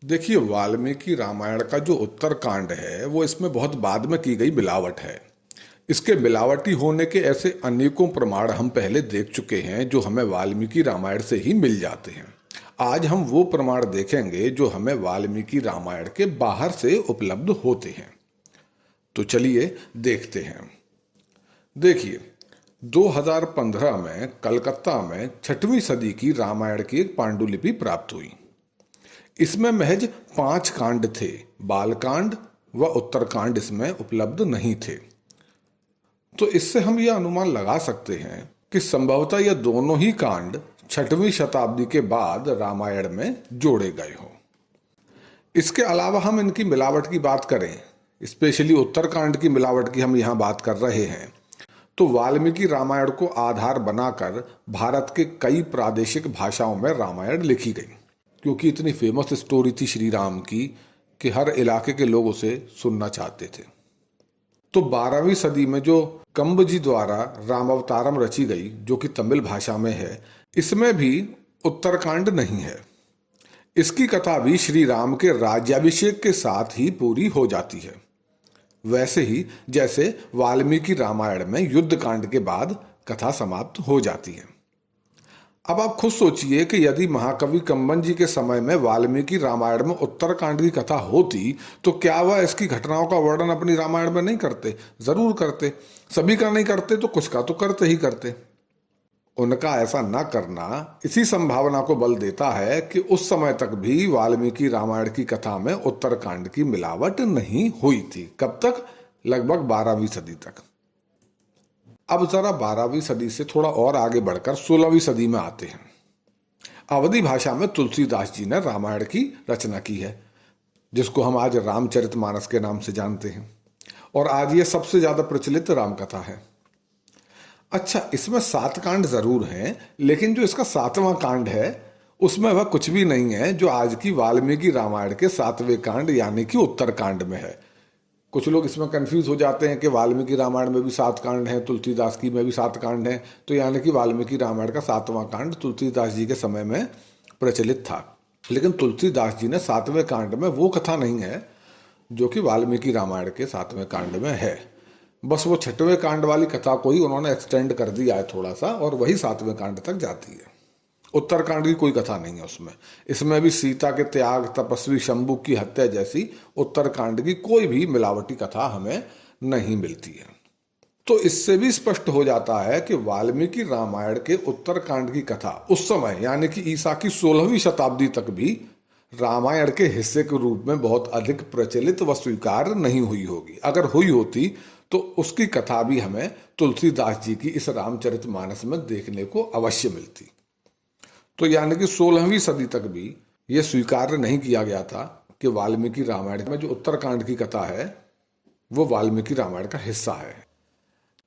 देखिए, वाल्मीकि रामायण का जो उत्तरकांड है वो इसमें बहुत बाद में की गई मिलावट है। इसके मिलावटी होने के ऐसे अनेकों प्रमाण हम पहले देख चुके हैं जो हमें वाल्मीकि रामायण से ही मिल जाते हैं। आज हम वो प्रमाण देखेंगे जो हमें वाल्मीकि रामायण के बाहर से उपलब्ध होते हैं। तो चलिए देखते हैं। देखिए, 2015 में कलकत्ता में 6वीं सदी की रामायण की एक पांडुलिपि प्राप्त हुई। इसमें महज 5 कांड थे। बालकांड व उत्तरकांड इसमें उपलब्ध नहीं थे। तो इससे हम यह अनुमान लगा सकते हैं कि संभवतः यह दोनों ही कांड 6वीं शताब्दी के बाद रामायण में जोड़े गए हों। इसके अलावा हम इनकी मिलावट की बात करें, स्पेशली उत्तरकांड की मिलावट की हम यहाँ बात कर रहे हैं, तो वाल्मीकि रामायण को आधार बनाकर भारत के कई प्रादेशिक भाषाओं में रामायण लिखी गई, क्योंकि इतनी फेमस स्टोरी थी श्री राम की कि हर इलाके के लोग उसे सुनना चाहते थे। तो 12वीं सदी में जो कंबजी द्वारा रामावतारम रची गई, जो कि तमिल भाषा में है, इसमें भी उत्तरकांड नहीं है। इसकी कथा भी श्री राम के राज्याभिषेक के साथ ही पूरी हो जाती है, वैसे ही जैसे वाल्मीकि रामायण में युद्ध कांड के बाद कथा समाप्त हो जाती है। अब आप खुद सोचिए कि यदि महाकवि कंबन जी के समय में वाल्मीकि रामायण में उत्तरकांड की कथा होती तो क्या वह इसकी घटनाओं का वर्णन अपनी रामायण में नहीं करते? जरूर करते। सभी का नहीं करते तो कुछ का तो करते ही करते। उनका ऐसा न करना इसी संभावना को बल देता है कि उस समय तक भी वाल्मीकि रामायण की कथा में उत्तरकांड की मिलावट नहीं हुई थी। कब तक? लगभग 12वीं सदी तक। अब जरा 12वीं सदी से थोड़ा और आगे बढ़कर 16वीं सदी में आते हैं। अवधी भाषा में तुलसीदास जी ने रामायण की रचना की है, जिसको हम आज रामचरितमानस के नाम से जानते हैं, और आज ये सबसे ज्यादा प्रचलित रामकथा है। अच्छा, इसमें 7 कांड जरूर हैं, लेकिन जो इसका 7वां कांड है उसमें वह कुछ भी नहीं है जो आज की वाल्मीकि रामायण के 7वें कांड यानी कि उत्तरकांड में है। कुछ लोग इसमें कंफ्यूज हो जाते हैं कि वाल्मीकि रामायण में भी 7 कांड हैं, तुलसीदास की में भी 7 कांड हैं, तो यानी कि वाल्मीकि रामायण का 7वां कांड तुलसीदास जी के समय में प्रचलित था। लेकिन तुलसीदास जी ने 7वें कांड में वो कथा नहीं है जो कि वाल्मीकि रामायण के 7वें कांड में है। बस वो 6वें कांड वाली कथा को ही उन्होंने एक्सटेंड कर दिया है थोड़ा सा, और वही 7वें कांड तक जाती है। उत्तरकांड की कोई कथा नहीं है उसमें। इसमें भी सीता के त्याग, तपस्वी शंभू की हत्या जैसी उत्तरकांड की कोई भी मिलावटी कथा हमें नहीं मिलती है। तो इससे भी स्पष्ट हो जाता है कि वाल्मीकि रामायण के उत्तरकांड की कथा उस समय यानी कि ईसा की 16वीं शताब्दी तक भी रामायण के हिस्से के रूप में बहुत अधिक प्रचलित व स्वीकार नहीं हुई होगी। अगर हुई होती तो उसकी कथा भी हमें तुलसीदास जी की इस रामचरितमानस में देखने को अवश्य मिलती। तो यानी कि 16वीं सदी तक भी यह स्वीकार नहीं किया गया था कि वाल्मीकि रामायण में जो उत्तरकांड की कथा है वो वाल्मीकि रामायण का हिस्सा है।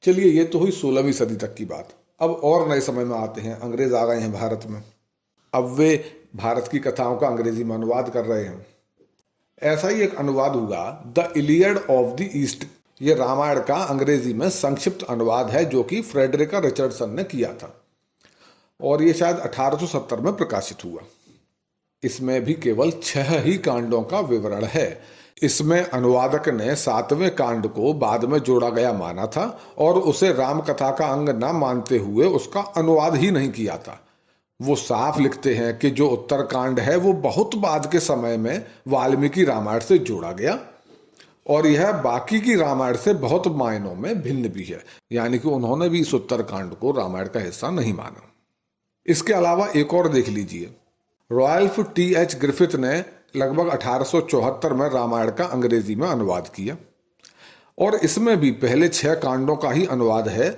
चलिए, ये तो हुई 16वीं सदी तक की बात। अब और नए समय में आते हैं। अंग्रेज आ गए हैं भारत में। अब वे भारत की कथाओं का अंग्रेजी में अनुवाद कर रहे हैं। ऐसा ही एक अनुवाद हुआ, the Iliad of the east. ये रामायण का अंग्रेजी में संक्षिप्त अनुवाद है जो कि फ्रेडरिका रिचर्डसन ने किया था, और ये शायद 1870 में प्रकाशित हुआ। इसमें भी केवल 6 ही कांडों का विवरण है। इसमें अनुवादक ने 7वें कांड को बाद में जोड़ा गया माना था और उसे राम कथा का अंग न मानते हुए उसका अनुवाद ही नहीं किया था। वो साफ लिखते हैं कि जो उत्तरकांड है वो बहुत बाद के समय में वाल्मीकि रामायण से जोड़ा गया, और यह बाकी की रामायण से बहुत मायनों में भिन्न भी है। यानी कि उन्होंने भी इस उत्तरकांड को रामायण का हिस्सा नहीं माना। इसके अलावा एक और देख लीजिए, रॉयल्फ टी.एच. ग्रिफिथ ने लगभग 1874 में रामायण का अंग्रेजी में अनुवाद किया, और इसमें भी पहले 6 कांडों का ही अनुवाद है,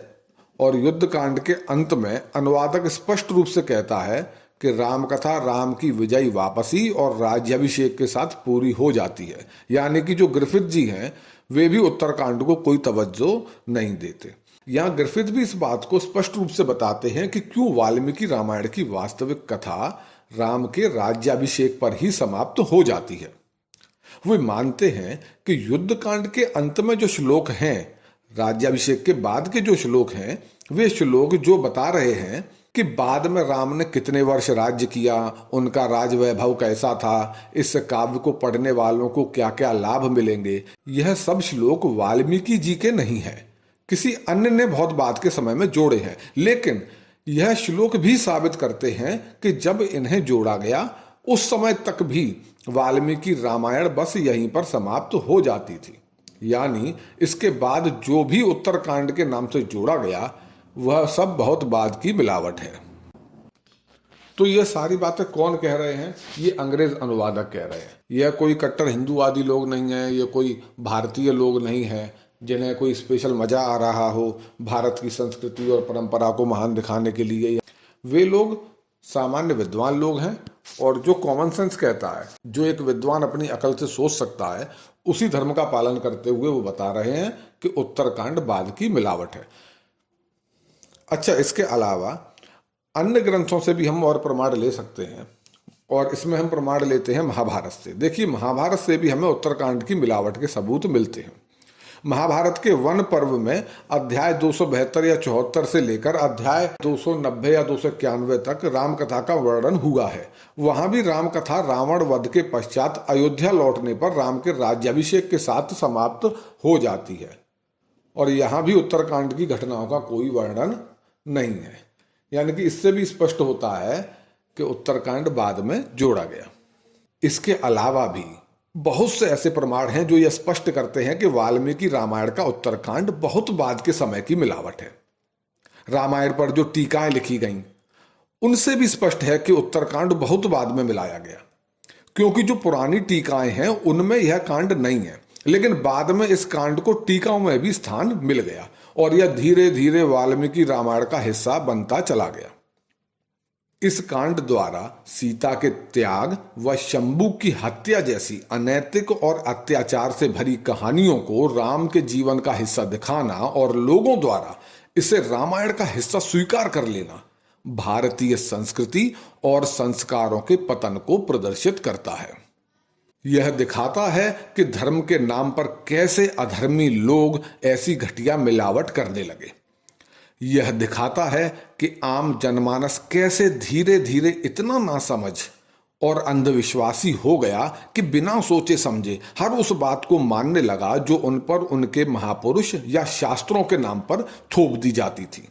और युद्ध कांड के अंत में अनुवादक स्पष्ट रूप से कहता है कि राम कथा राम की विजयी वापसी और राज्याभिषेक के साथ पूरी हो जाती है। यानी कि जो ग्रिफिथ जी हैं वे भी उत्तरकांड को कोई तवज्जो नहीं देते। यहाँ ग्रिफिथ भी इस बात को स्पष्ट रूप से बताते हैं कि क्यों वाल्मीकि रामायण की वास्तविक कथा राम के राज्याभिषेक पर ही समाप्त हो जाती है। वे मानते हैं कि युद्ध कांड के अंत में जो श्लोक हैं, राज्याभिषेक के बाद के जो श्लोक हैं, वे श्लोक जो बता रहे हैं कि बाद में राम ने कितने वर्ष राज्य किया, उनका राज वैभव कैसा था, इस काव्य को पढ़ने वालों को क्या क्या लाभ मिलेंगे, यह सब श्लोक वाल्मीकि जी के नहीं है, किसी अन्य ने बहुत बाद के समय में जोड़े हैं। लेकिन यह श्लोक भी साबित करते हैं कि जब इन्हें जोड़ा गया उस समय तक भी वाल्मीकि रामायण बस यहीं पर समाप्त हो जाती थी। यानी इसके बाद जो भी उत्तरकांड के नाम से जोड़ा गया वह सब बहुत बाद की मिलावट है। तो ये सारी बातें कौन कह रहे हैं? ये अंग्रेज अनुवादक कह रहे हैं। यह कोई कट्टर हिंदूवादी लोग नहीं है, ये कोई भारतीय लोग नहीं है जिन्हें कोई स्पेशल मजा आ रहा हो भारत की संस्कृति और परंपरा को महान दिखाने के लिए। वे लोग सामान्य विद्वान लोग हैं और जो कॉमन सेंस कहता है, जो एक विद्वान अपनी अकल से सोच सकता है, उसी धर्म का पालन करते हुए वो बता रहे हैं कि उत्तरकांड बाद की मिलावट है। अच्छा, इसके अलावा अन्य ग्रंथों से भी हम और प्रमाण ले सकते हैं और इसमें हम प्रमाण लेते हैं महाभारत से। देखिए, महाभारत से भी हमें उत्तरकांड की मिलावट के सबूत मिलते हैं। महाभारत के वन पर्व में अध्याय 272 या 74 से लेकर अध्याय 290 या 291 तक राम कथा का वर्णन हुआ है। वहां भी राम कथा रावण वध के पश्चात अयोध्या लौटने पर राम के राज्याभिषेक के साथ समाप्त हो जाती है और यहाँ भी उत्तरकांड की घटनाओं का कोई वर्णन नहीं है। यानी कि इससे भी स्पष्ट होता है कि उत्तरकांड बाद में जोड़ा गया। इसके अलावा भी बहुत से ऐसे प्रमाण हैं जो यह स्पष्ट करते हैं कि वाल्मीकि रामायण का उत्तरकांड बहुत बाद के समय की मिलावट है। रामायण पर जो टीकाएं लिखी गईं उनसे भी स्पष्ट है कि उत्तरकांड बहुत बाद में मिलाया गया, क्योंकि जो पुरानी टीकाएं हैं उनमें यह कांड नहीं है, लेकिन बाद में इस कांड को टीकाओं में भी स्थान मिल गया और यह धीरे धीरे वाल्मीकि रामायण का हिस्सा बनता चला गया। इस कांड द्वारा सीता के त्याग व शंभू की हत्या जैसी अनैतिक और अत्याचार से भरी कहानियों को राम के जीवन का हिस्सा दिखाना और लोगों द्वारा इसे रामायण का हिस्सा स्वीकार कर लेना भारतीय संस्कृति और संस्कारों के पतन को प्रदर्शित करता है। यह दिखाता है कि धर्म के नाम पर कैसे अधर्मी लोग ऐसी घटिया मिलावट करने लगे। यह दिखाता है कि आम जनमानस कैसे धीरे धीरे इतना नासमझ और अंधविश्वासी हो गया कि बिना सोचे समझे हर उस बात को मानने लगा जो उन पर उनके महापुरुष या शास्त्रों के नाम पर थोप दी जाती थी।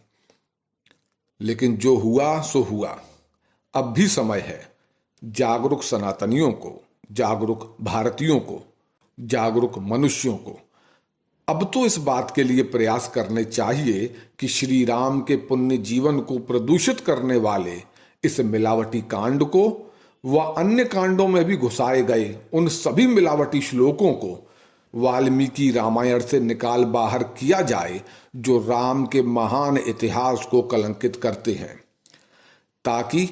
लेकिन जो हुआ सो हुआ। अब भी समय है जागरूक सनातनियों को, जागरूक भारतीयों को, जागरूक मनुष्यों को अब तो इस बात के लिए प्रयास करने चाहिए कि श्री राम के पुण्य जीवन को प्रदूषित करने वाले इस मिलावटी कांड को व अन्य कांडों में भी घुसाए गए उन सभी मिलावटी श्लोकों को वाल्मीकि रामायण से निकाल बाहर किया जाए जो राम के महान इतिहास को कलंकित करते हैं, ताकि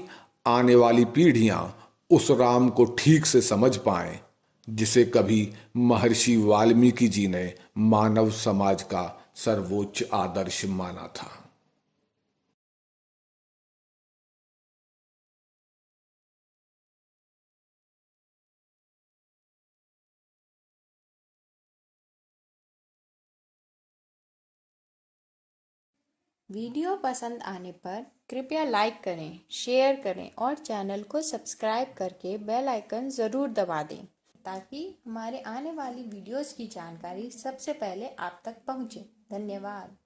आने वाली पीढ़ियां उस राम को ठीक से समझ पाएं जिसे कभी महर्षि वाल्मीकि जी ने मानव समाज का सर्वोच्च आदर्श माना था। वीडियो पसंद आने पर कृपया लाइक करें, शेयर करें और चैनल को सब्सक्राइब करके बेल आइकन ज़रूर दबा दें ताकि हमारे आने वाली वीडियोस की जानकारी सबसे पहले आप तक पहुंचे। धन्यवाद।